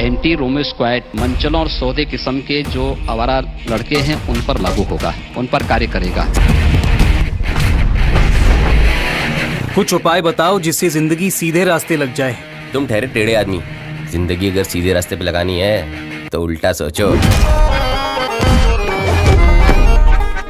Anti Romeo squad मंचलों और सौदे किस्म के जो आवारा लड़के हैं उन पर लागू होगा, उन पर कार्य करेगा। कुछ उपाय बताओ जिससे जिंदगी सीधे रास्ते लग जाए। तुम ठहरे टेढ़े आदमी, जिंदगी अगर सीधे रास्ते पे लगानी है तो उल्टा सोचो।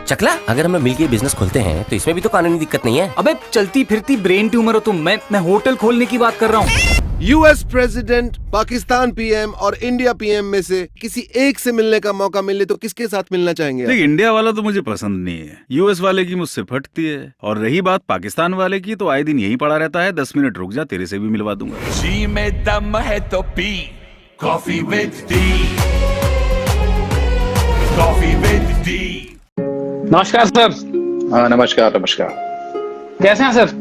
चकला, अगर हम मिलके बिजनेस खोलते हैं तो इसमें भी तो कानूनी दिक्कत नहीं है। अबे चलती फिरती ब्रेन ट्यूमर हो तुम। मैं होटल खोलने की बात कर रहा हूँ। यूएस प्रेसिडेंट, पाकिस्तान पीएम और इंडिया पीएम में से किसी एक से मिलने का मौका मिले तो किसके साथ मिलना चाहेंगे? देख, इंडिया वाला तो मुझे पसंद नहीं है, यूएस वाले की मुझसे फटती है। और रही बात पाकिस्तान वाले की, तो आए दिन यही पड़ा रहता है। 10 मिनट रुक जा, तेरे से भी मिलवा दूंगा। जी में दम है तो P coffee with T, coffee with T. नमस्कार सर। हाँ नमस्कार नमस्कार। कैसे हैं सर?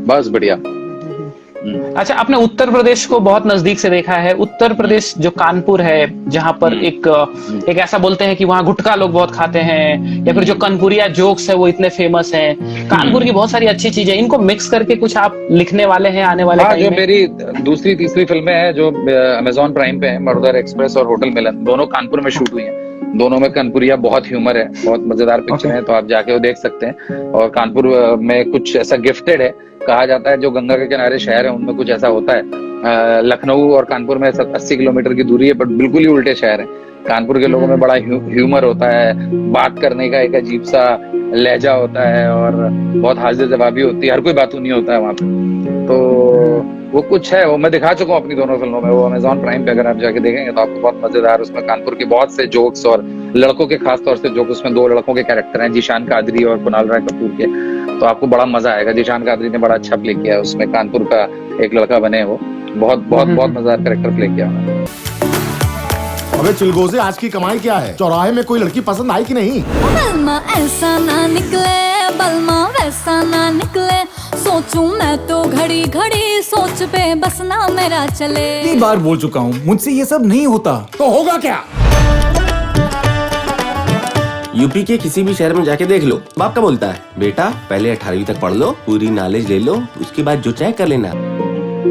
बस बढ़िया। अच्छा, आपने उत्तर प्रदेश को बहुत नजदीक से देखा है। उत्तर प्रदेश जो कानपुर है, जहां पर एक ऐसा बोलते हैं कि वहां गुटखा लोग बहुत खाते हैं, या फिर जो कानपुरिया जोक्स है वो इतने फेमस हैं। कानपुर की बहुत सारी अच्छी चीजें, इनको मिक्स करके कुछ आप लिखने वाले हैं आने वाले टाइम में? जो मेरी दूसरी तीसरी फिल्में हैं जो अमेज़न प्राइम पे है, मर्डर एक्सप्रेस और होटल मिलन, दोनों कानपुर में शूट हुई हैं। दोनों में कानपुरिया बहुत ह्यूमर है, बहुत मजेदार पिक्चर है, तो आप जाके वो देख सकते हैं। और कानपुर में कुछ ऐसा गिफ्टेड है, कहा जाता है जो गंगा के किनारे शहर है उनमें कुछ ऐसा होता है। लखनऊ और कानपुर में 80 किलोमीटर की दूरी है, बट बिल्कुल ही उल्टे शहर है। कानपुर के लोगों में बड़ा ह्यूमर होता है, बात करने का एक अजीब सा लहजा होता है और बहुत हाजिर जवाबी होती है, हर कोई बातू नहीं होता है वहाँ पे। तो वो कुछ है, वो मैं दिखा चुका हूँ अपनी दोनों फिल्मों में। वो अमेज़न प्राइम पे अगर आप जाके देखेंगे तो आपको बहुत मजेदार, उसमें कानपुर के बहुत से जोक्स और लड़कों के खास तौर से जोक, उसमें 2 लड़कों के कैरेक्टर हैं, जीशान कादरी और कुणाल राय कपूर के। तो आपको बड़ा मजा आएगा। जीशान कादरी ने बड़ा अच्छा प्ले किया है उसमें, कानपुर का एक लड़का बने, वो बहुत बहुत बहुत मजेदार कैरेक्टर प्ले किया उन्होंने। अबे चिलगोजे, आज की कमाई क्या है? चौराहे में कोई लड़की पसंद आई कि नहीं? बलमा ऐसा ना निकले, बलमा वैसा ना निकले, सोचूं मैं तो घड़ी घड़ी सोच पे बस ना मेरा चले। कई बार बोल चुका हूँ, मुझसे ये सब नहीं होता। तो होगा क्या? यूपी के किसी भी शहर में जाके देख लो, बाप का बोलता है, बेटा पहले 18वीं तक पढ़ लो, पूरी नॉलेज ले लो, उसके बाद जो चाहे कर लेना।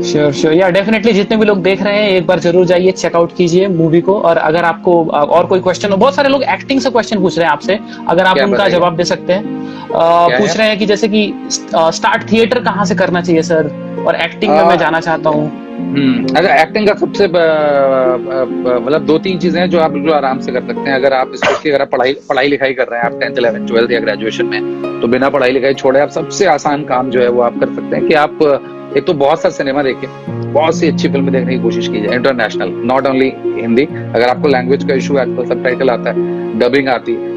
श्योर या डेफिनेटली, जितने भी लोग देख रहे हैं एक बार जरूर जाइए, चेकआउट कीजिए मूवी को। और अगर आपको और कोई क्वेश्चन हो, बहुत सारे लोग एक्टिंग से क्वेश्चन पूछ रहे हैं आपसे, अगर आप उनका जवाब दे सकते हैं। पूछ रहे हैं कि जैसे कि स्टार्ट थिएटर कहाँ से करना चाहिए सर, और एक्टिंग में मैं जाना चाहता हूँ। अगर एक्टिंग का सबसे मतलब 2-3 चीजें हैं जो आप बिल्कुल आराम से कर सकते हैं। अगर आप स्पेशली अगर आप पढ़ाई लिखाई कर रहे हैं, आप 10th 11th 12th या ग्रेजुएशन में, तो बिना पढ़ाई लिखाई छोड़े आप सबसे आसान काम जो है वो आप कर सकते हैं कि आप एक तो बहुत सारा सिनेमा देखें, बहुत सी अच्छी फिल्में देखने की कोशिश कीजिए, इंटरनेशनल, नॉट ओनली हिंदी। अगर आपको लैंग्वेज का इशू है, आजकल सबटाइटल आता है, डबिंग आती है,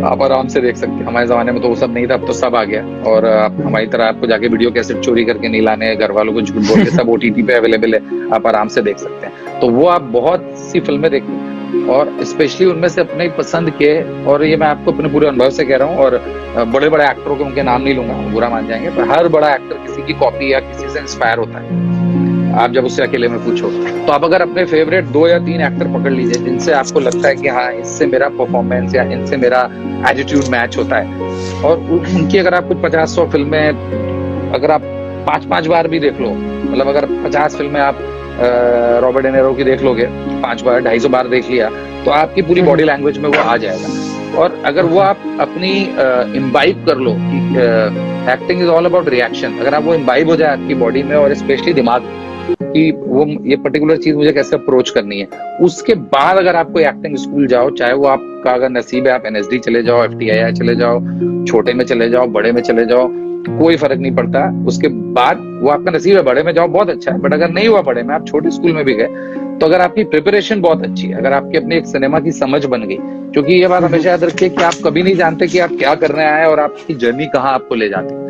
आप आराम से देख सकते हैं। हमारे जमाने में तो वो सब नहीं था, अब तो सब आ गया। और आप हमारी तरह आपको जाके वीडियो कैसेट चोरी करके नहीं लाने, घर वालों को झूठ बोल के, सब OTT पे अवेलेबल है, आप आराम से देख सकते हैं। तो वो आप बहुत सी फिल्में देखिए और स्पेशली उनमें से अपने पसंद के, और ये मैं आपको अपने पूरे अनुभव से कह रहा हूँ, और बड़े बड़े एक्टरों के उनके नाम नहीं लूंगा, बुरा मान जाएंगे, पर हर बड़ा एक्टर किसी की कॉपी या किसी से इंस्पायर होता है। आप जब उससे अकेले में पूछो तो आप अगर अपने फेवरेट 2 या 3 एक्टर पकड़ लीजिए जिनसे आपको लगता है कि हाँ इससे मेरा परफॉर्मेंस या इनसे मेरा एटीट्यूड मैच होता है, और उनकी अगर आप कुछ 50-100 फिल्में अगर आप 5-5 बार भी देख लो, मतलब अगर 50 फिल्में आप रॉबर्ट डे नीरो की देख लोगे 5 बार, 250 बार देख लिया, तो आपकी पूरी बॉडी लैंग्वेज में वो आ जाएगा। और अगर वो आप अपनी इम्बाइब कर लो कि acting is all about reaction, अगर आप वो इम्बाइब हो जाए आपकी बॉडी में और स्पेशली दिमाग कि वो ये पर्टिकुलर चीज मुझे कैसे अप्रोच करनी है, उसके बाद अगर आप कोई एक्टिंग स्कूल जाओ, चाहे वो आपका अगर नसीब है आप NSD चले जाओ, FTII चले जाओ, छोटे में चले जाओ, बड़े में चले जाओ, कोई फर्क नहीं पड़ता। उसके बाद वो आपका नसीब है, बड़े में जाओ बहुत अच्छा है, बट अगर नहीं हुआ बड़े में, आप छोटे स्कूल में भी गए, तो अगर आपकी प्रिपरेशन बहुत अच्छी है, अगर आपकी अपनी एक सिनेमा की समझ बन गई, क्योंकि ये बात हमेशा याद रखिए कि आप कभी नहीं जानते कि आप क्या करने आए और आपकी जर्नी कहाँ आपको ले जाती है।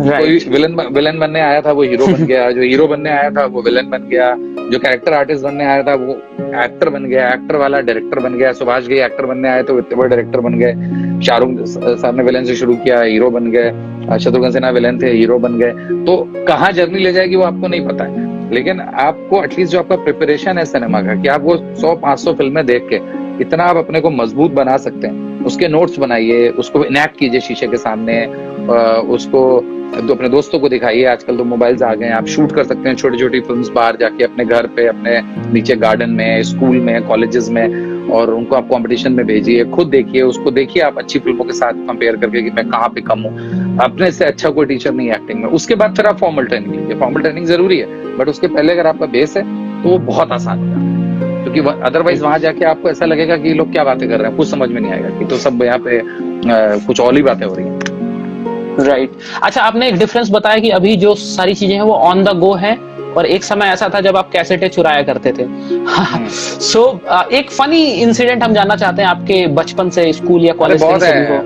कोई विलन बनने आया था वो हीरो बन गया, जो हीरो बनने आया था वो विलन बन गया, जो कैरेक्टर आर्टिस्ट बनने आया था वो एक्टर बन गया, एक्टर वाला डायरेक्टर बन गया। सुभाष घई एक्टर बनने आए तो इतने बड़े डायरेक्टर बन गए। शाहरुख साहब ने विलन से शुरू किया, हीरो बन गए। शत्रुघ्न सिन्हा विलन थे, हीरो बन गए। तो कहाँ जर्नी ले जाएगी वो आपको नहीं पता है, लेकिन आपको एटलीस्ट जो आपका प्रिपरेशन है सिनेमा का, कि आप वो 100-500 फिल्में देख के इतना आप अपने को मजबूत बना सकते हैं, उसके नोट्स बनाइए, उसको इनैक्ट कीजिए शीशे के सामने, उसको तो अपने दोस्तों को दिखाइए। आजकल तो मोबाइल्स आ गए हैं, आप शूट कर सकते हैं छोटी छोटी फिल्म्स बाहर जाके अपने घर पे, अपने नीचे गार्डन में, स्कूल में, कॉलेजेस में, और उनको आप कंपटीशन में भेजिए। खुद देखिए, उसको देखिए आप अच्छी फिल्मों के साथ कंपेयर करके कि मैं कहाँ पे कम हूँ। अपने से अच्छा कोई टीचर नहीं है एक्टिंग में। उसके बाद फिर आप फॉर्मल ट्रेनिंग लीजिए। फॉर्मल ट्रेनिंग जरूरी है, बट उसके पहले अगर आपका बेस है तो वो बहुत आसान हो जाता है, क्योंकि अदरवाइज वहां जाके आपको ऐसा लगेगा कि लोग क्या बातें कर रहे हैं, कुछ समझ में नहीं आएगा कि तो सब यहाँ पे कुछ और ही बातें हो रही हैं। राइट। अच्छा, आपने एक डिफरेंस बताया कि अभी जो सारी चीजें हैं वो ऑन द गो है, और एक समय ऐसा था जब आप कैसेटें चुराया करते थे। सो एक फनी इंसिडेंट हम जानना चाहते हैं आपके बचपन से, स्कूल या कॉलेज बहुत है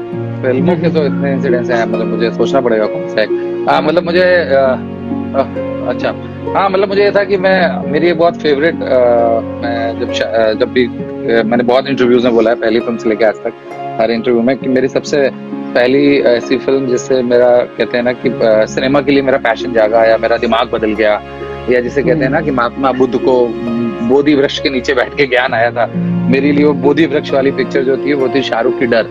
फिल्मों के तो इतने इंसिडेंट्स हैं, मतलब मुझे सोचना पड़ेगा कौन सा है। मतलब मुझे अच्छा, हाँ, मतलब मुझे ये था कि मेरी बहुत फेवरेट, मैं जब भी मैंने बहुत इंटरव्यूज में बोला है, पहली फिल्म से लेकर आज तक हर इंटरव्यू में, कि मेरी सबसे पहली ऐसी फिल्म जिससे मेरा, कहते हैं ना कि सिनेमा के लिए मेरा पैशन जागा या मेरा दिमाग बदल गया, या जिसे कहते हैं ना कि महात्मा बुद्ध को बोधि वृक्ष के नीचे बैठ के ज्ञान आया था, मेरे लिए वो बोधि वृक्ष वाली पिक्चर जो थी वो थी शाहरुख की डर।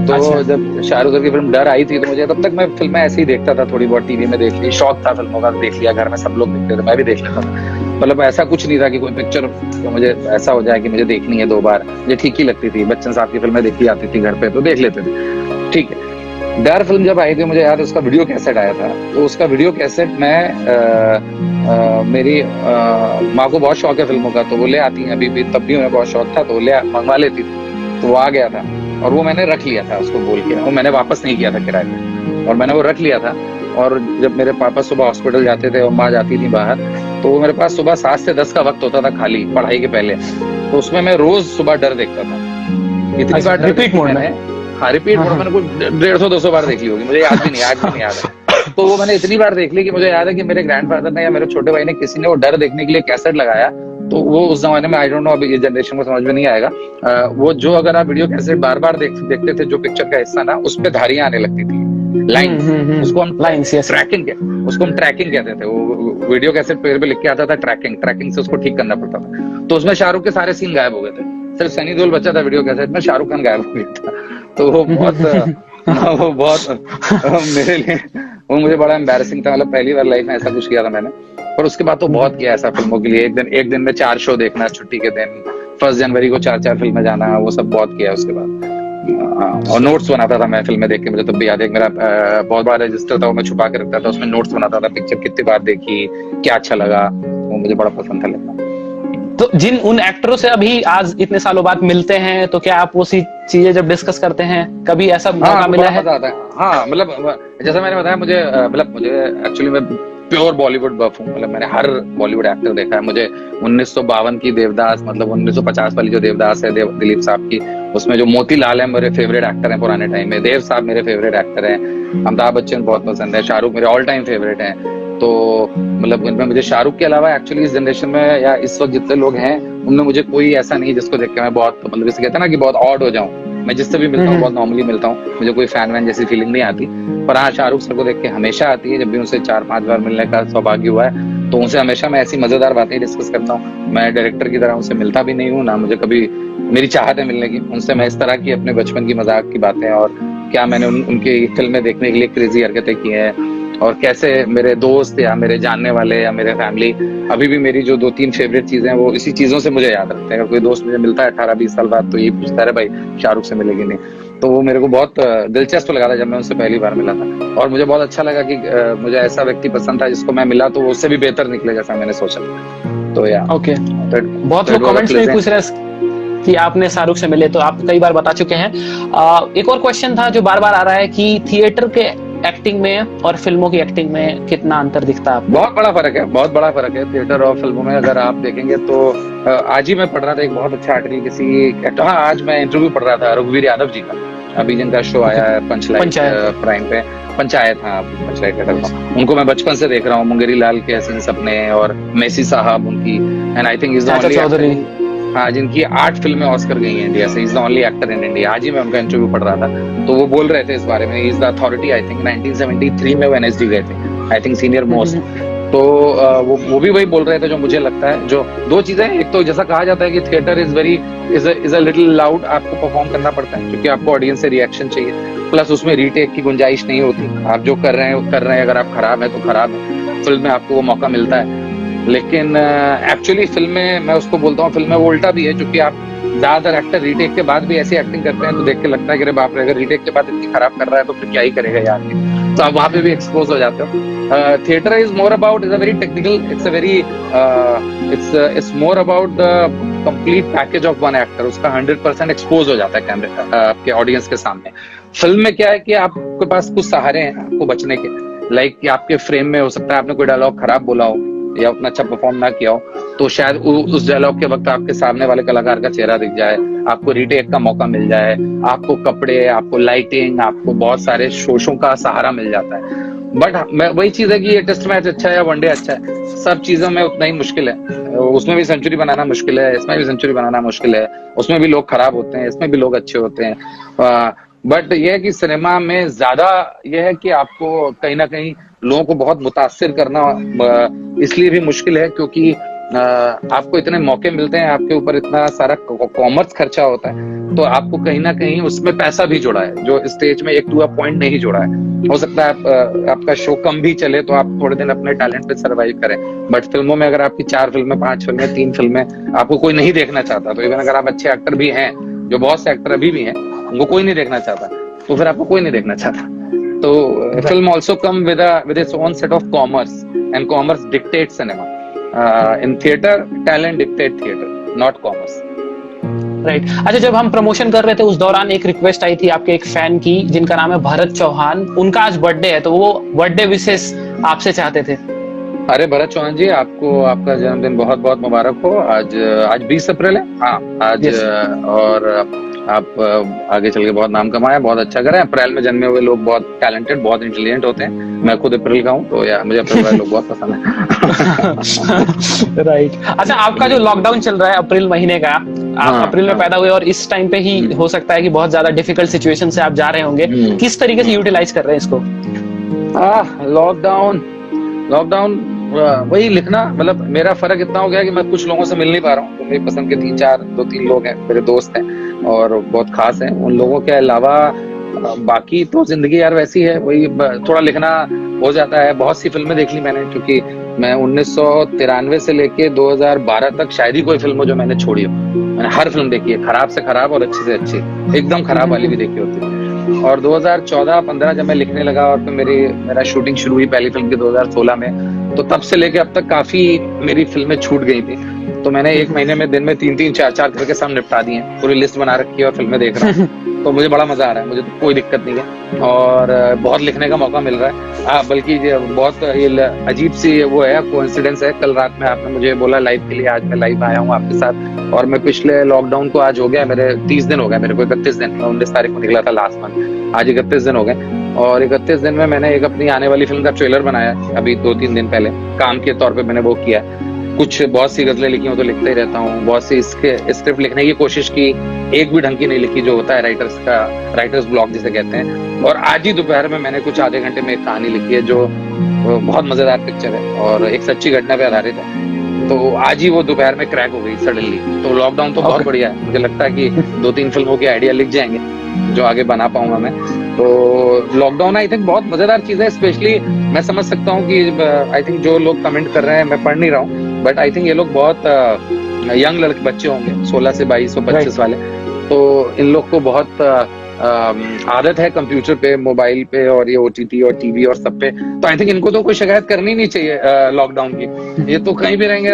तो जब शाहरुख की फिल्म डर आई थी तो मुझे, तब तक मैं फिल्में ऐसे ही देखता था, थोड़ी बहुत टीवी में देख ली, शौक था फिल्मों का, देख लिया, घर में सब लोग देखते थे, मैं भी देख लेता था। मतलब ऐसा कुछ नहीं था कि कोई पिक्चर तो मुझे ऐसा हो जाए कि मुझे देखनी है 2 बार, मुझे ठीक ही लगती थी। बच्चन साहब की फिल्में देखी आती थी घर पे तो देख लेते थे, ठीक है। डर फिल्म जब आई थी, मुझे याद है उसका वीडियो कैसेट आया था, तो उसका वीडियो कैसेट मैं मेरी माँ को बहुत शौक है फिल्मों का, तो वो ले आती है, अभी भी, तब भी उन्हें बहुत शौक था तो ले मंगवा लेती थी, तो वो आ गया था और वो मैंने रख लिया था उसको बोल के, वो मैंने वापस नहीं किया था किराए पे, और मैंने वो रख लिया था। और जब मेरे पापा सुबह हॉस्पिटल जाते थे और माँ जाती थी बाहर, तो वो मेरे पास सुबह 7 से 10 का वक्त होता था खाली पढ़ाई के पहले, तो उसमें मैं रोज सुबह डर देखता था। इतनी बार रिपीट मोड में, हाँ रिपीट मोड मैंने कुछ 150-200 बार देख ली होगी, मुझे याद भी नहीं, आज भी नहीं याद है। तो वो मैंने इतनी बार देख ली कि मुझे याद है कि मेरे ग्रैंडफादर ने या मेरे छोटे भाई ने, किसी ने वो डर देखने के लिए कैसेट लगाया, तो वो उस जमाने में, आई डोंट नो अभी ये जनरेशन को समझ में नहीं आएगा, वो जो अगर आप वीडियो कैसेट बार बार देखते थे जो पिक्चर का हिस्सा ना, उस पे धारियां आने लगती थी, लाइन, उसको हम ट्रैकिंग कहते थे। वो वीडियो कैसेट पे लिख के आता था ट्रैकिंग से उसको ठीक करना पड़ता था। तो उसमें शाहरुख के सारे सीन गायब हो गए थे, सिर्फ सनी देओल बचा था वीडियो कैसेट में, शाहरुख खान गायब हो गया था। तो वो बहुत मेरे लिए वो मुझे बड़ा एम्बैरेसिंग था। मतलब पहली बार लाइफ में ऐसा कुछ किया था मैंने, पर उसके बाद तो बहुत किया ऐसा फिल्मों के लिए। एक दिन में 4 शो देखना छुट्टी के दिन, 1 जनवरी को 4 फिल्में जाना, वो सब बहुत किया उसके बाद। और नोट्स बनाता था मैं फिल्में देख के, मुझे तब भी याद है मेरा बहुत बार रजिस्टर था वो मैं छुपा के रखता था, उसमें नोट्स बनाता था, पिक्चर कितनी बार देखी, क्या अच्छा लगा, वो मुझे बड़ा पसंद था लिखना। तो जिन उन एक्टरों से अभी आज इतने सालों बाद मिलते हैं, तो क्या आप वो सी चीजें जब डिस्कस करते हैं, कभी ऐसा मौका मिला है? हाँ, मतलब जैसा मैंने बताया, मुझे एक्चुअली मैं प्योर बॉलीवुड बफ हूँ। मतलब मैंने हर बॉलीवुड एक्टर देखा है। मुझे 1952 की देवदास, मतलब 1950 वाली जो देवदास है दिलीप साहब की, उसमें जो मोतीलाल है मेरे फेवरेट एक्टर हैं पुराने टाइम में, देव साहब मेरे फेवरेट एक्टर हैं, अमिताभ बच्चन बहुत पसंद है, शाहरुख मेरे ऑल टाइम फेवरेट हैं। तो मतलब उनमें मुझे शाहरुख के अलावा एक्चुअली इस जनरेशन में या इस वक्त जितने लोग हैं उनमें मुझे कोई ऐसा नहीं जिसको देख के मैं बहुत, मतलब जैसे कहते हैं ना कि बहुत ऑड हो जाऊं। मैं जिससे भी मिलता हूँ बहुत नॉर्मली मिलता हूँ, मुझे कोई फैन वैन जैसी फीलिंग नहीं आती। पर हाँ, शाहरुख सर को देख के हमेशा आती है। जब भी उनसे 4-5 बार मिलने का सौभाग्य हुआ है तो उनसे हमेशा मैं ऐसी मजेदार बातें डिस्कस करता हूँ। मैं डायरेक्टर की तरह उनसे मिलता भी नहीं हूँ, ना मुझे कभी मेरी चाहत है मिलने की उनसे। मैं इस तरह की अपने बचपन की मजाक की बातें और क्या मैंने उनकी फिल्में देखने के लिए क्रेजी हरकतें की हैं, और कैसे मेरे दोस्त या मेरे जानने वाले या मेरे फैमिली अभी भी मेरी जो 2-3 फेवरेट चीजें हैं वो इसी चीजों से मुझे याद रखते हैं। अगर कोई दोस्त मुझे मिलता है 18-20 साल बाद तो ये पूछता है भाई शाहरुख से मिलेगी नहीं, तो वो मेरे को बहुत दिलचस्प लगा था जब मैं उनसे पहली बार मिला था। और मुझे बहुत अच्छा लगा कि मुझे ऐसा व्यक्ति पसंद था जिसको मैं मिला तो वो उससे भी बेहतर निकले जैसा मैंने सोचा। तो या ओके, बहुत लोग कमेंट्स में पूछ रहे हैं कि आपने शाहरुख से मिले, तो आप कई बार बता चुके हैं। एक और क्वेश्चन था जो बार बार आ रहा है कि थिएटर के एक्टिंग में और फिल्मों की एक्टिंग में कितना अंतर दिखता है आपको? बहुत बड़ा फर्क है, बहुत बड़ा फर्क है थिएटर और फिल्मों में। अगर आप देखेंगे तो आज ही मैं पढ़ रहा था एक बहुत अच्छा आर्टिकल किसी, हाँ आज मैं इंटरव्यू पढ़ रहा था रघुवीर यादव जी का, अभी जिनका शो आया है पंचायत प्राइम पे, पंचायत, हाँ पंचायत कहता हूँ। उनको मैं बचपन से देख रहा हूँ, मुंगेरी लाल के हसीन सपने और मेसी साहब उनकी, and I think is the only, हाँ जिनकी 8 फिल्में ऑस्कर गई हैं इंडिया से, is the only actor in India. आज ही मैं उनका इंटरव्यू पढ़ रहा था तो वो बोल रहे थे इस बारे में, is the authority. I think 1973 में वो NSD गए थे, आई थिंक सीनियर मोस्ट। तो वो भी वही बोल रहे थे जो मुझे लगता है। जो दो चीजें, एक तो जैसा कहा जाता है कि theatre is a little loud, आपको परफॉर्म करना पड़ता है क्योंकि आपको ऑडियंस से रिएक्शन चाहिए, प्लस उसमें रीटेक की गुंजाइश नहीं होती। आप जो कर रहे हैं अगर आप खराब है तो खराब है, फिल्म में आपको वो मौका मिलता है। लेकिन एक्चुअली फिल्म में मैं उसको बोलता हूँ, फिल्म में वो उल्टा भी है, क्योंकि आप ज्यादातर एक्टर रीटेक के बाद भी ऐसी एक्टिंग करते हैं तो देख के लगता है कि अरे बाप रे, अगर रीटेक के बाद इतनी खराब कर रहा है तो फिर क्या ही करेगा यार। तो आप वहां पे भी एक्सपोज हो जाते हो। Theatre is more about, is a very technical, it's more about the complete package of one actor. उसका 100% एक्सपोज हो जाता है कैमरे आपके ऑडियंस के सामने। फिल्म में क्या है कि आपके पास कुछ सहारे हैं आपको बचने के, लाइक कि आपके फ्रेम में हो सकता है आपने कोई डायलॉग खराब बोला हो या उतना अच्छा परफॉर्म ना किया हो, तो शायद उस डायलॉग के वक्त आपके सामने वाले कलाकार का चेहरा दिख जाए, आपको रीटेक का मौका मिल जाए, आपको कपड़े, आपको लाइटिंग, आपको बहुत सारे शोशों का सहारा मिल जाता है। बट वही चीज है कि ये टेस्ट मैच अच्छा है या वनडे अच्छा है, सब चीजों में उतना ही मुश्किल है। उसमें भी सेंचुरी बनाना मुश्किल है, इसमें भी सेंचुरी बनाना मुश्किल है। उसमें भी लोग खराब होते हैं, इसमें भी लोग अच्छे होते हैं। बट ये है कि सिनेमा में ज्यादा ये है कि आपको कहीं ना कहीं लोगों को बहुत मुतासिर करना इसलिए भी मुश्किल है क्योंकि आपको इतने मौके मिलते हैं, आपके ऊपर इतना सारा कॉमर्स खर्चा होता है, तो आपको कहीं ना कहीं उसमें पैसा भी जुड़ा है जो स्टेज में एक टू अ पॉइंट नहीं जुड़ा है। हो सकता है आपका शो कम भी चले तो आप थोड़े दिन अपने टैलेंट पे सर्वाइव करें, बट फिल्मों में अगर आपकी 4 फिल्में, 5 फिल्में, 3 फिल्में आपको कोई नहीं देखना चाहता, तो इवन अगर आप अच्छे एक्टर भी हैं, जो बहुत से एक्टर अभी भी हैं, उनको कोई नहीं देखना चाहता, तो फिर आपको कोई नहीं देखना चाहता। तो film also come with its own set of commerce, and commerce dictates cinema. In theater, talent dictates theater, not commerce. Right. अच्छा, जब हम प्रमोशन कर रहे थे उस दौरान एक रिक्वेस्ट आई थी आपके एक फैन की जिनका नाम है भरत चौहान, उनका आज बर्थडे है, तो वो बर्थडे विशेष आपसे चाहते थे। अरे भरत चौहान जी, आपको आपका जन्मदिन बहुत बहुत मुबारक हो। आज 20 अप्रैल है। हाँ आज yes. और आप आगे चल के बहुत नाम कमाए, बहुत अच्छा करें। अप्रैल में जन्मे हुए लोग बहुत टैलेंटेड, बहुत इंटेलिजेंट होते हैं। मैं खुद अप्रैल का हूँ, तो यार मुझे अप्रैल वाले लोग बहुत पसंद है। राइट। अच्छा, आपका जो लॉकडाउन चल रहा है अप्रैल महीने का, आप अप्रैल में पैदा हुए और इस टाइम पे ही हो सकता है कि बहुत ज्यादा डिफिकल्ट सिचुएशन से आप जा रहे होंगे, किस तरीके से यूटिलाइज कर रहे हैं इसको? लॉकडाउन वही लिखना, मतलब मेरा फर्क इतना हो गया कि मैं कुछ लोगों से मिल नहीं पा रहा हूँ। तो मेरी पसंद के 2-3 लोग हैं, मेरे दोस्त हैं और बहुत खास हैं। उन लोगों के अलावा बाकी तो जिंदगी यार वैसी है, वही थोड़ा लिखना हो जाता है। बहुत सी फिल्में देख ली मैंने, क्योंकि मैं 1993 से लेके 2012 तक शायद ही कोई फिल्म हो जो मैंने छोड़ी हो। मैंने हर फिल्म देखी है, खराब से खराब और अच्छी से अच्छी, एकदम खराब वाली भी देखी होती है। और 2014-15 जब मैं लिखने लगा और फिर मेरा शूटिंग शुरू हुई पहली फिल्म की 2016 में, तो तब से लेके अब तक काफी मेरी फिल्में छूट गई थी। तो मैंने 1 महीने में दिन में 3-3, 4-4 करके सब निपटा दिए, पूरी लिस्ट बना रखी है और फिल्में देख रहा हूँ। तो मुझे बड़ा मजा आ रहा है, मुझे तो कोई दिक्कत नहीं है और बहुत लिखने का मौका मिल रहा है। बल्कि बहुत अजीब सी वो है, कोइंसिडेंस है। कल रात में आपने मुझे बोला लाइव के लिए, आज मैं लाइव आया हूँ आपके साथ। और मैं पिछले लॉकडाउन को आज हो गया मेरे 30 दिन हो गए, मेरे को 31 दिन, 19 तारीख को निकला था लास्ट मंथ, आज 31 दिन हो गए। और 31 दिन में मैंने एक अपनी आने वाली फिल्म का ट्रेलर बनाया अभी 2-3 दिन पहले, काम के तौर पे मैंने वो किया। कुछ बहुत सी गजलें लिखी हूँ तो लिखता ही रहता हूँ, बहुत सी स्क्रिप्ट लिखने की कोशिश की, एक भी ढंग की नहीं लिखी, जो होता है राइटर्स ब्लॉक जिसे कहते हैं। और आज ही दोपहर में मैंने कुछ आधे घंटे में एक कहानी लिखी है जो बहुत मजेदार पिक्चर है और एक सच्ची घटना पे आधारित है। तो आज ही वो दोपहर में क्रैक हो गई सडनली। तो लॉकडाउन तो बहुत बढ़िया है, मुझे लगता है कि 2-3 फिल्मों के आइडिया लिख जाएंगे जो आगे बना पाऊंगा मैं। तो लॉकडाउन आई थिंक बहुत मजेदार चीज है। स्पेशली मैं समझ सकता हूँ कि आई थिंक जो लोग कमेंट कर रहे हैं, मैं पढ़ नहीं रहा हूँ, बट आई थिंक ये लोग बहुत यंग लड़के बच्चे होंगे, 16 से 22 और 25 वाले। तो इन लोग को बहुत आदत है कंप्यूटर पे, मोबाइल पे और ये OTT और टीवी और सब पे। तो आई थिंक इनको तो कोई शिकायत करनी नहीं चाहिए लॉकडाउन की। ये तो कहीं भी रहेंगे,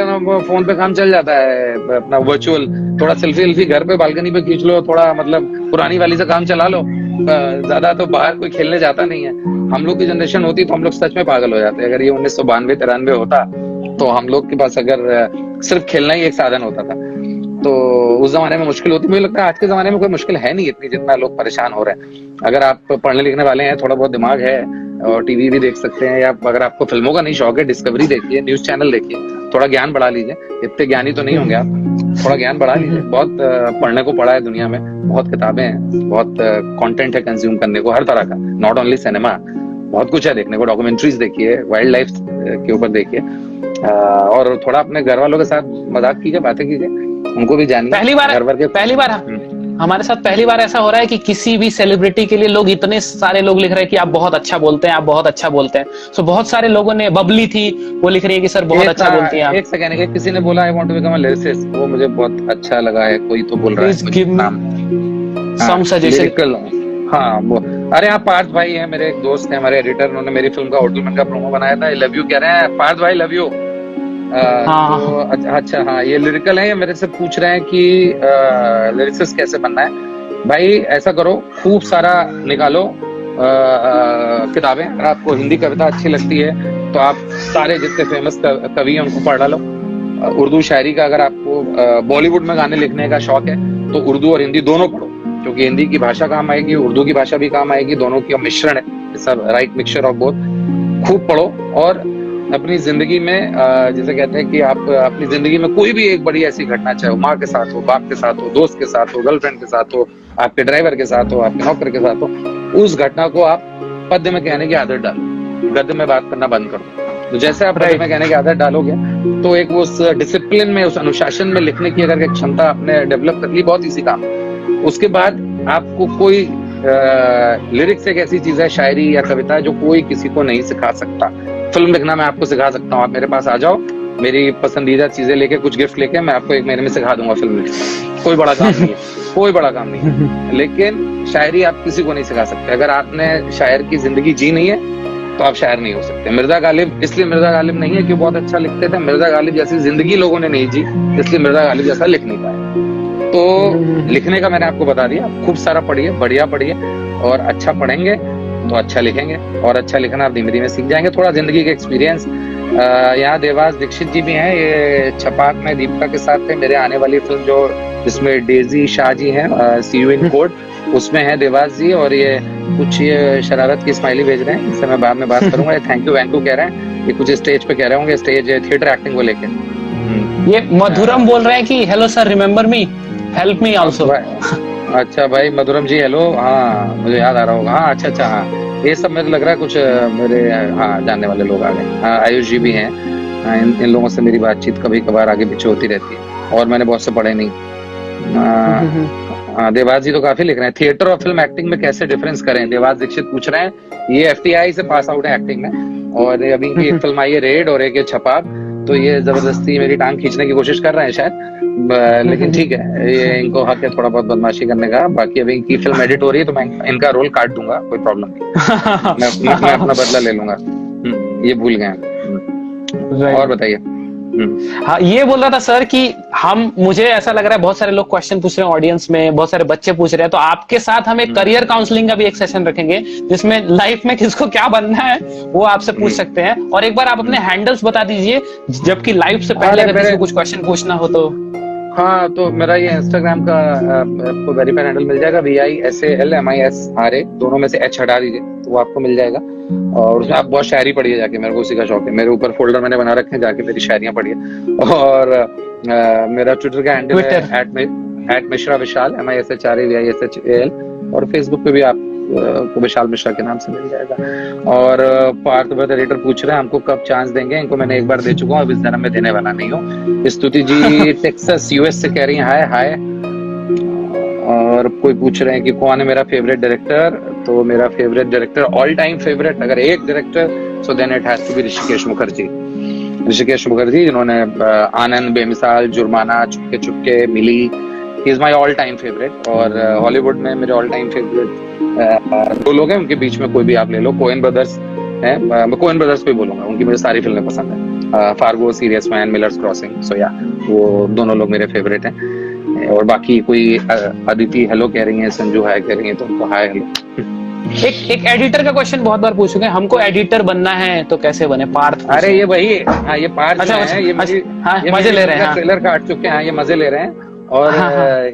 फोन पे काम चल जाता है अपना वर्चुअल, थोड़ा सेल्फी घर पे बालकनी पे खींच लो, थोड़ा मतलब पुरानी वाली से काम चला लो। ज्यादा तो बाहर कोई खेलने जाता नहीं है। हम लोग की जनरेशन होती तो हम लोग सच में पागल हो जाते। अगर ये 1992-93 होता तो हम लोग के पास अगर सिर्फ खेलना ही एक साधन होता था तो उस जमाने में मुश्किल होती। मुझे लगता है आज के जमाने में कोई मुश्किल है नहीं इतनी, जितना लोग परेशान हो रहे हैं। अगर आप पढ़ने लिखने वाले हैं, थोड़ा बहुत दिमाग है और टीवी भी देख सकते हैं, या अगर आपको फिल्मों का नहीं शौक है, डिस्कवरी देखिए, न्यूज चैनल देखिए, थोड़ा ज्ञान बढ़ा लीजिए। इतने ज्ञानी तो नहीं होंगे आप, थोड़ा ज्ञान बढ़ा लीजिए। बहुत पढ़ने को पड़ा है दुनिया में, बहुत किताबें हैं, बहुत कंटेंट है कंज्यूम करने को हर तरह का, नॉट ओनली सिनेमा। बहुत कुछ है देखने को, डॉक्यूमेंट्रीज देखिए, वाइल्ड लाइफ के ऊपर देखिए, और थोड़ा अपने घर वालों के साथ मजाक कीजिए, बातें कीजिए, उनको भी जानिए। पहली बार हमारे साथ पहली बार ऐसा हो रहा है कि किसी भी सेलिब्रिटी के लिए लोग इतने सारे लोग लिख रहे हैं कि आप बहुत अच्छा बोलते हैं, आप बहुत अच्छा बोलते हैं। सो बहुत सारे लोगों ने, बबली थी वो लिख रही है कि सर बहुत अच्छा बोलती हैं आप। एक सेकंड, किसी ने बोला I want to become a lyricist, वो मुझे बहुत अच्छा लगा है। कोई तो बोल रहा है, प्लीज गिव सम सजेशन। हाँ वो, अरे हाँ पार्थ भाई है, मेरे एक दोस्त है, हमारे एडिटर, उन्होंने मेरी फिल्म का होटलमैन का प्रोमो बनाया था। आई लव यू कह रहे हैं पार्थ भाई, लव यू। तो अच्छा हाँ, ये लिरिकल है, ये मेरे से पूछ रहे हैं कि लिरिसिस्ट कैसे बनना है। भाई ऐसा करो, खूब सारा निकालो किताबें। अगर आपको हिंदी कविता अच्छी लगती है तो आप सारे जितने फेमस कवि हैं उनको पढ़ डालो। उर्दू शायरी का अगर आपको बॉलीवुड में गाने लिखने का शौक है तो उर्दू और हिंदी दोनों पढ़ो, क्योंकि हिंदी की भाषा काम आएगी, उर्दू की भाषा भी काम आएगी, दोनों की मिश्रण है, सब राइट मिक्सचर ऑफ बोथ। खूब पढ़ो और अपनी जिंदगी में जैसे कहते हैं कि आप अपनी जिंदगी में कोई भी एक बड़ी ऐसी घटना, चाहे माँ के साथ हो, बाप के साथ हो, दोस्त के साथ हो, गर्लफ्रेंड के साथ हो, आपके ड्राइवर के साथ हो, आपके नौकर के साथ हो, उस घटना को आप पद्य में कहने की आदत डालो, गद्य में बात करना बंद करो। तो जैसे आप पद्य में कहने की आदत डालोगे तो एक वो उस डिसिप्लिन में, उस अनुशासन में लिखने की अगर एक क्षमता आपने डेवलप कर ली, बहुत इजी काम है। उसके बाद आपको कोई लिरिक्स एक ऐसी चीज है, शायरी या कविता, जो कोई किसी को नहीं सिखा सकता। फिल्म लिखना मैं आपको सिखा सकता हूँ, आप मेरे पास आ जाओ, मेरी पसंदीदा चीजें लेके, कुछ गिफ्ट लेके, मैं आपको 1 महीने में सिखा दूंगा फिल्म लिखना। कोई बड़ा काम नहीं है, कोई बड़ा काम नहीं है। लेकिन शायरी आप किसी को नहीं सिखा सकते। अगर आपने शायर की जिंदगी जी नहीं है तो आप शायर नहीं हो सकते। मिर्जा गालिब इसलिए मिर्जा गालिब नहीं है कि बहुत अच्छा लिखते थे, मिर्जा गालिब जैसी जिंदगी लोगों ने नहीं जी, इसलिए मिर्जा गालिब जैसा लिख नहीं पाए। तो लिखने का मैंने आपको बता दिया, खूब सारा पढ़िए, बढ़िया पढ़िए, और अच्छा पढ़ेंगे तो अच्छा लिखेंगे, और अच्छा लिखना आप धीमे धीमे सीख जाएंगे। थोड़ा जिंदगी के एक्सपीरियंस। यहाँ देवास दीक्षित जी भी हैं, ये छपाक में दीपिका के साथ थे। मेरे आने वाली फिल्म जो जिसमें डेजी शाह जी हैं, सी यू इन कोर्ट, उसमें है देवास जी, और ये कुछ ये शरारत की स्माइली भेज रहे हैं, इससे मैं बाद में बात करूंगा। थैंक यू वैंकू कह रहे हैं, ये कुछ स्टेज पे कह रहे होंगे, स्टेज थिएटर एक्टिंग को लेकर। ये मधुरम बोल रहे हैं कि hello sir, remember me, help me also. अच्छा भाई मधुरम जी, हेलो। हाँ मुझे याद आ रहा होगा। हाँ अच्छा हाँ, ये सब मुझे लग रहा है कुछ मेरे जानने वाले लोग आ गए। आयुष जी भी हैं। इन लोगों से मेरी बातचीत कभी कभार आगे पीछे होती रहती है, और मैंने बहुत से पढ़े नहीं। देवास जी तो काफी लिख रहे हैं, थिएटर और फिल्म एक्टिंग में कैसे डिफरेंस करें, देवास दीक्षित पूछ रहे हैं। ये FTI से पास आउट है एक्टिंग में, और अभी इनकी एक फिल्म आई है रेड, और एक छपाक, तो ये जबरदस्ती मेरी टांग खींचने की कोशिश कर रहे हैं शायद, लेकिन ठीक है, ये इनको हक है थोड़ा बहुत बदमाशी करने का। बाकी अभी इनकी फिल्म एडिट हो रही है तो मैं इनका रोल काट दूंगा, कोई प्रॉब्लम नहीं। मैं अपना बदला ले लूंगा। ये भूल गए। और बताइए। हाँ, ये बोल रहा था सर कि मुझे ऐसा लग रहा है बहुत सारे लोग क्वेश्चन पूछ रहे हैं ऑडियंस में, बहुत सारे बच्चे पूछ रहे हैं, तो आपके साथ हम एक करियर काउंसलिंग का भी एक सेशन रखेंगे, जिसमें लाइफ में किसको क्या बनना है वो आपसे पूछ सकते हैं। और एक बार आप अपने हैंडल्स बता दीजिए, जबकि लाइफ से पहले अगर किसी को कुछ क्वेश्चन पूछना हो तो। हाँ, तो मेरा ये इंस्टाग्राम का आपको वेरीफाइड हैंडल मिल जाएगा, VISALMISRA, दोनों में से H हटा दीजिए तो वो आपको मिल जाएगा। और उसमें आप बहुत शायरी पढ़िए जाके, मेरे को उसी का शौक है। मेरे ऊपर फोल्डर मैंने बना रखे हैं, जाके मेरी शायरियां पढ़िए। और मेरा ट्विटर का हैंडल है @मिश्रा_विशाल, MISHRAVISHAL, और फेसबुक पे भी आप को विशाल मिश्रा के नाम से मिल जाएगा। और पार्थ ब्रदर एडिटर पूछ रहे हैं हमको कब चांस देंगे, इनको मैंने एक बार दे चुका हूँ, अब इस जन्म में देने वाला नहीं हूँ। स्तुति जी टेक्सास US से कह रही हैं हाय हाय। और कोई पूछ रहे हैं कि कौन है मेरा फेवरेट डायरेक्टर, तो मेरा favourite director, all time favourite अगर एक director, so then it has to be Hrishikesh Mukherjee. Hrishikesh Mukherjee जिन्होंने Anand, Bemisal, Jurmana, Chupke Chupke, Mili, he is my all time favourite. और हॉलीवुड में मेरे ऑल टाइम फेवरेट 2 लोग हैं, उनके बीच में कोई भी आप ले लो। कोएन ब्रदर्स हैं, मैं कोएन ब्रदर्स को ही बोलूंगा, उनकी मुझे सारी फिल्में पसंद है, Fargo, Serious Man, Miller's Crossing, so या वो दोनों लोग मेरे फेवरेट हैं। और बाकी कोई अदिति हेलो कह रही है, संजू हाय कह रही है, तो उनको हाय हेलो। एक एडिटर का क्वेश्चन बहुत बार पूछोगे, हमको एडिटर बनना है तो कैसे बने, पार्थ। अरे ये वही, हाँ ये पार्थ है, ये मजे ले रहे हैं, ट्रेलर काट चुके हैं, ये मजे ले रहे हैं। और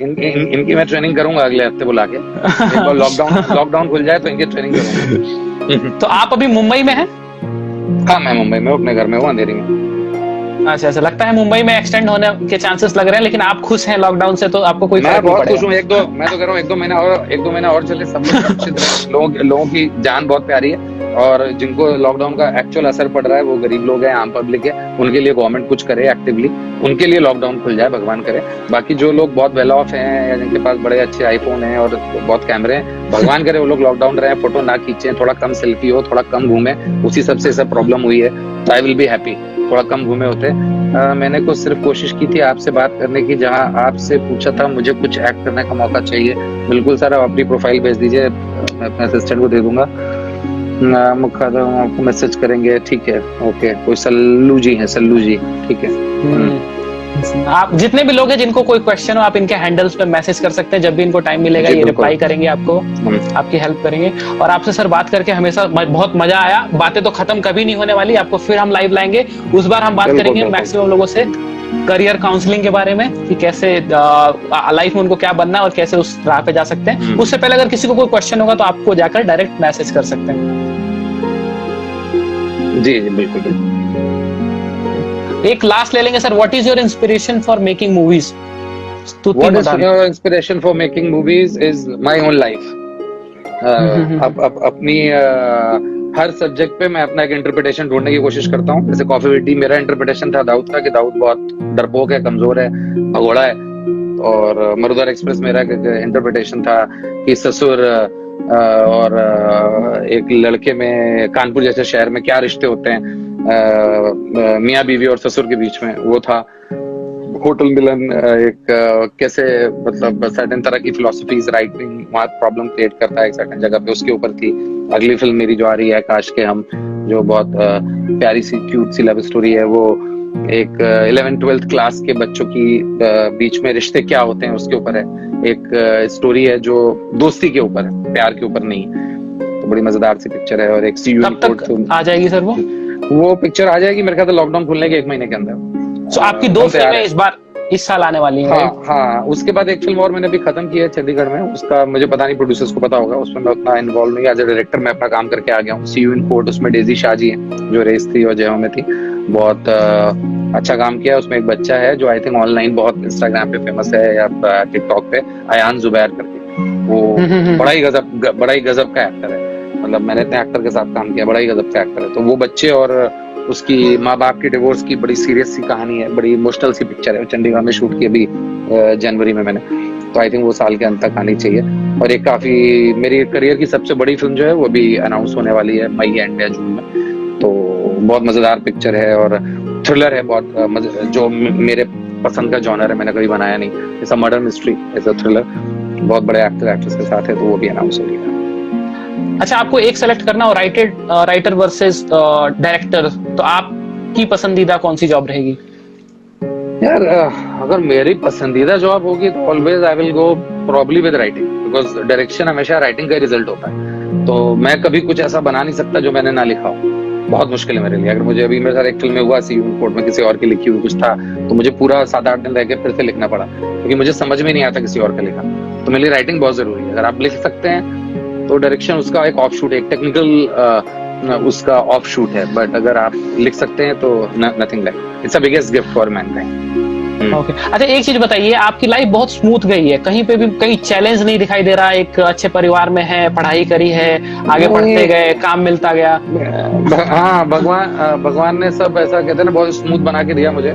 इनकी मैं ट्रेनिंग करूंगा अगले हफ्ते बुला के, एक बार लॉकडाउन खुल जाए तो इनकी ट्रेनिंग करूंगा। तो आप अभी मुंबई में हैं? हाँ मैं मुंबई में अपने घर में हूँ, अंधेरी में। अच्छा अच्छा, लगता है मुंबई में एक्सटेंड होने के चांसेस लग रहे हैं, लेकिन आप खुश हैं लॉकडाउन से, तो आपको कोई मैं फर्क नहीं बहुत खुश पड़ेगा। हूँ। मैं तो कह रहा हूँ एक दो महीना और चले, सब लोग सुरक्षित रहे। लोगों की जान बहुत प्यारी है, और जिनको लॉकडाउन का एक्चुअल असर पड़ रहा है वो गरीब लोग हैं, आम पब्लिक है, उनके लिए गवर्नमेंट कुछ करे एक्टिवली, उनके लिए लॉकडाउन खुल जाए, भगवान करे। बाकी जो लोग बहुत वेल ऑफ हैं या जिनके पास बड़े अच्छे आईफोन हैं और बहुत कैमरे हैं, भगवान करे वो लोग लॉकडाउन रहे, फोटो ना खींचे, थोड़ा कम सेल्फी हो, थोड़ा कम घूमे, उसी सबसे सब प्रॉब्लम हुई है। तो आई विल बी हैप्पी थोड़ा कम घूमे होते। मैंने कुछ सिर्फ कोशिश की थी आपसे बात करने की, जहां आपसे पूछा था मुझे कुछ एक्ट करने का मौका चाहिए। बिल्कुल सर, आप अपनी प्रोफाइल भेज दीजिए, मैं अपने असिस्टेंट को दे दूंगा, मुखादम आपको मैसेज करेंगे, ठीक है, ओके। कोई सल्लू जी हैं, सल्लू जी, ठीक है। आप जितने भी लोग हैं जिनको कोई क्वेश्चन हो, आप इनके हैंडल्स पे मैसेज कर सकते हैं, जब भी इनको टाइम मिलेगा ये रिप्लाई करेंगे आपको, आपकी हेल्प करेंगे। और आपसे सर बात करके हमेशा बहुत मजा आया। बातें तो खत्म कभी नहीं होने वाली, आपको फिर हम लाइव लाएंगे, उस बार हम बात करेंगे मैक्सिमम लोगों से करियर काउंसलिंग के बारे में, कि कैसे लाइफ में उनको क्या बनना है और कैसे उस राह पे जा सकते हैं। उससे पहले अगर किसी को कोई क्वेश्चन होगा तो आपको जाकर डायरेक्ट मैसेज कर सकते हैं। जी जी बिल्कुल बिल्कुल। एक लास्ट ले लेंगे sir, what is your inspiration for making movies? What is your inspiration for making movies is my own life. अपनी हर सब्जेक्ट पे मैं अपना एक इंटरप्रिटेशन ढूंढने की कोशिश करता हूँ। जैसे कॉफी विद टी मेरा इंटरप्रिटेशन था दाऊद का, कि दाऊद बहुत डरपोक है, कमजोर है, भगोड़ा है। और मरुदार एक्सप्रेस मेरा इंटरप्रिटेशन था कि ससुर और एक लड़के में कानपुर जैसे शहर में क्या रिश्ते होते हैं, मियाँ बीवी और ससुर के बीच में, वो था। होटल मिलन एक कैसे मतलब सर्टेन तरह की फिलोसफीज राइटिंग वहाँ प्रॉब्लम क्रिएट करता है एक सर्टेन जगह पे, उसके ऊपर थी। अगली फिल्म मेरी जो आ रही है काश के हम, जो बहुत प्यारी सी क्यूट सी लव स्टोरी है, वो एक 11th-12th क्लास के बच्चों की बीच में रिश्ते क्या होते हैं उसके ऊपर है। एक स्टोरी है जो दोस्ती के ऊपर है, प्यार के ऊपर नहीं है। तो बड़ी मजेदार सी पिक्चर है। और एक सी यू इन कोर्ट आ जाएगी सर, वो पिक्चर आ जाएगी मेरे ख्याल से लॉकडाउन खुलने के 1 महीने के अंदर। तो आपकी 2 फिल्में इस साल आने वाली हैं। हाँ, उसके बाद एक फिल्म और मैंने अभी खत्म की है चंडीगढ़ में, उसका मुझे पता नहीं, प्रोड्यूसर्स को पता होगा, उसमें मैं उतना इन्वॉल्व नहीं, एज ए डायरेक्टर मैं अपना काम करके आ गया हूँ। सी यू इन कोर्ट, उसमें डेजी शाह जी हैं जो रेस थी और जय में थी, बहुत अच्छा काम किया। उसमें एक बच्चा है जो आई थिंक ऑनलाइन बहुत इंस्टाग्राम पे फेमस है या टिकटॉक पे, अयान जुबैर करके, वो बड़ा ही गजब का एक्टर है। मतलब मैंने इतने एक्टर के साथ काम किया, बड़ा ही गजब का एक्टर है। तो वो बच्चे और उसकी माँ बाप की डिवोर्स की बड़ी सीरियस सी कहानी है, बड़ी इमोशनल सी पिक्चर है। चंडीगढ़ में शूट की अभी जनवरी में मैंने, तो आई थिंक वो साल के अंत तक आनी चाहिए। और एक काफी मेरी करियर की सबसे बड़ी फिल्म जो है वो भी अनाउंस होने वाली है मई एंड या जून में। तो बहुत मजेदार पिक्चर है और थ्रिलर है, बहुत जो मेरे पसंद का जॉनर है, मैंने कभी बनाया नहीं। It's a murder mystery, it's a thriller, बहुत बड़े एक्टर एक्ट्रेस के साथ है, तो वो भी अनाउंस हो गया। अच्छा, आपको एक सेलेक्ट करना हो, राइटर वर्सेस डायरेक्टर, तो आपकी पसंदीदा कौन सी जॉब रहेगी? यार अगर मेरी पसंदीदा जॉब होगी तो always I will go probably with writing, because direction हमेशा राइटिंग का रिजल्ट होता है। तो मैं कभी कुछ ऐसा बना नहीं सकता जो मैंने ना लिखा हो, बहुत मुश्किल है मेरे लिए। अगर मुझे अभी मेरे साथ एक फिल्म में हुआ, सी यू इन कोर्ट में किसी और की लिखी हुई कुछ था, तो मुझे पूरा 7-8 दिन रह के फिर से लिखना पड़ा, क्योंकि मुझे समझ में नहीं आता किसी और का लिखा। तो मेरे लिए राइटिंग बहुत जरूरी है। अगर आप लिख सकते हैं तो डायरेक्शन उसका एक ऑफ शूट है, एक टेक्निकल उसका ऑफ शूट है, बट अगर आप लिख सकते हैं तो nothing like, it's the biggest gift for Mankind. Okay, अच्छा एक चीज बताइए, आपकी लाइफ बहुत स्मूथ गई है, कहीं पे भी कहीं चैलेंज नहीं दिखाई दे रहा? एक अच्छे परिवार में है, पढ़ाई करी है, आगे बढ़ते गए, काम मिलता गया। हाँ, भगवान ने सब ऐसा कहते हैं ना, बहुत स्मूथ बना के दिया मुझे।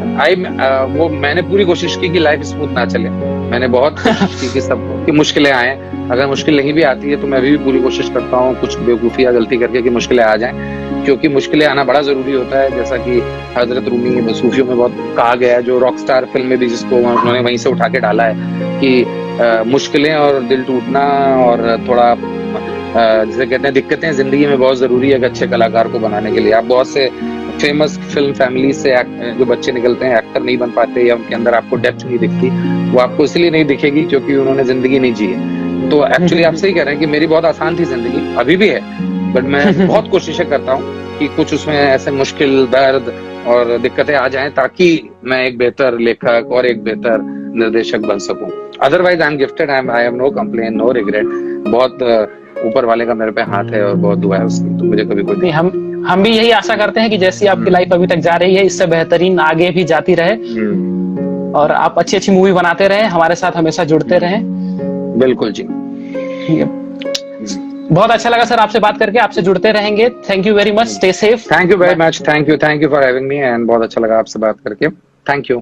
वो मैंने पूरी कोशिश की कि लाइफ स्मूथ ना चले। मैंने बहुत कोशिश की कि सबकी मुश्किलें आए, अगर मुश्किल नहीं भी आती है तो मैं अभी भी पूरी कोशिश करता हूँ कुछ बेवकूफी या गलती करके कि मुश्किलें आ जाएं, क्योंकि मुश्किलें आना बड़ा जरूरी होता है। जैसा कि हजरत रूमी सूफियों में बहुत कहा गया है, जो रॉकस्टार फिल्म में भी जिसको उन्होंने वहीं से उठा के डाला है, कि मुश्किलें और दिल टूटना और थोड़ा जिसे कहते हैं दिक्कतें जिंदगी में बहुत जरूरी है एक अच्छे कलाकार को बनाने के लिए। आप बहुत से फेमस फिल्म फैमिली से जो बच्चे निकलते हैं, एक्टर नहीं बन पाते या उनके अंदर आपको डेप्थ नहीं दिखती, वो आपको इसलिए नहीं दिखेगी क्योंकि उन्होंने जिंदगी नहीं जी है। तो एक्चुअली आप सही कह रहे हैं कि मेरी बहुत आसान थी जिंदगी, अभी भी है, बट मैं बहुत कोशिशें करता हूँ कि कुछ उसमें ऐसे मुश्किल, दर्द और दिक्कतें आ जाएं ताकि मैं एक बेहतर लेखक और एक बेहतर निर्देशक बन सकूं। Otherwise I am gifted, I have no complain, no regret. बहुत ऊपर वाले का मेरे पे हाथ है और बहुत दुआ है उसकी, तो मुझे कभी कोई नहीं, हम भी यही आशा करते हैं कि जैसी आपकी लाइफ अभी तक जा रही है इससे बेहतरीन आगे भी जाती रहे और आप अच्छी अच्छी मूवी बनाते रहें, हमारे साथ हमेशा जुड़ते रहें। बिल्कुल जी। ठीक है, बहुत अच्छा लगा सर आपसे बात करके, आपसे जुड़ते रहेंगे। Thank you very much, stay safe. Thank you very much, thank you for having me, and बहुत अच्छा लगा आपसे बात करके। Thank you.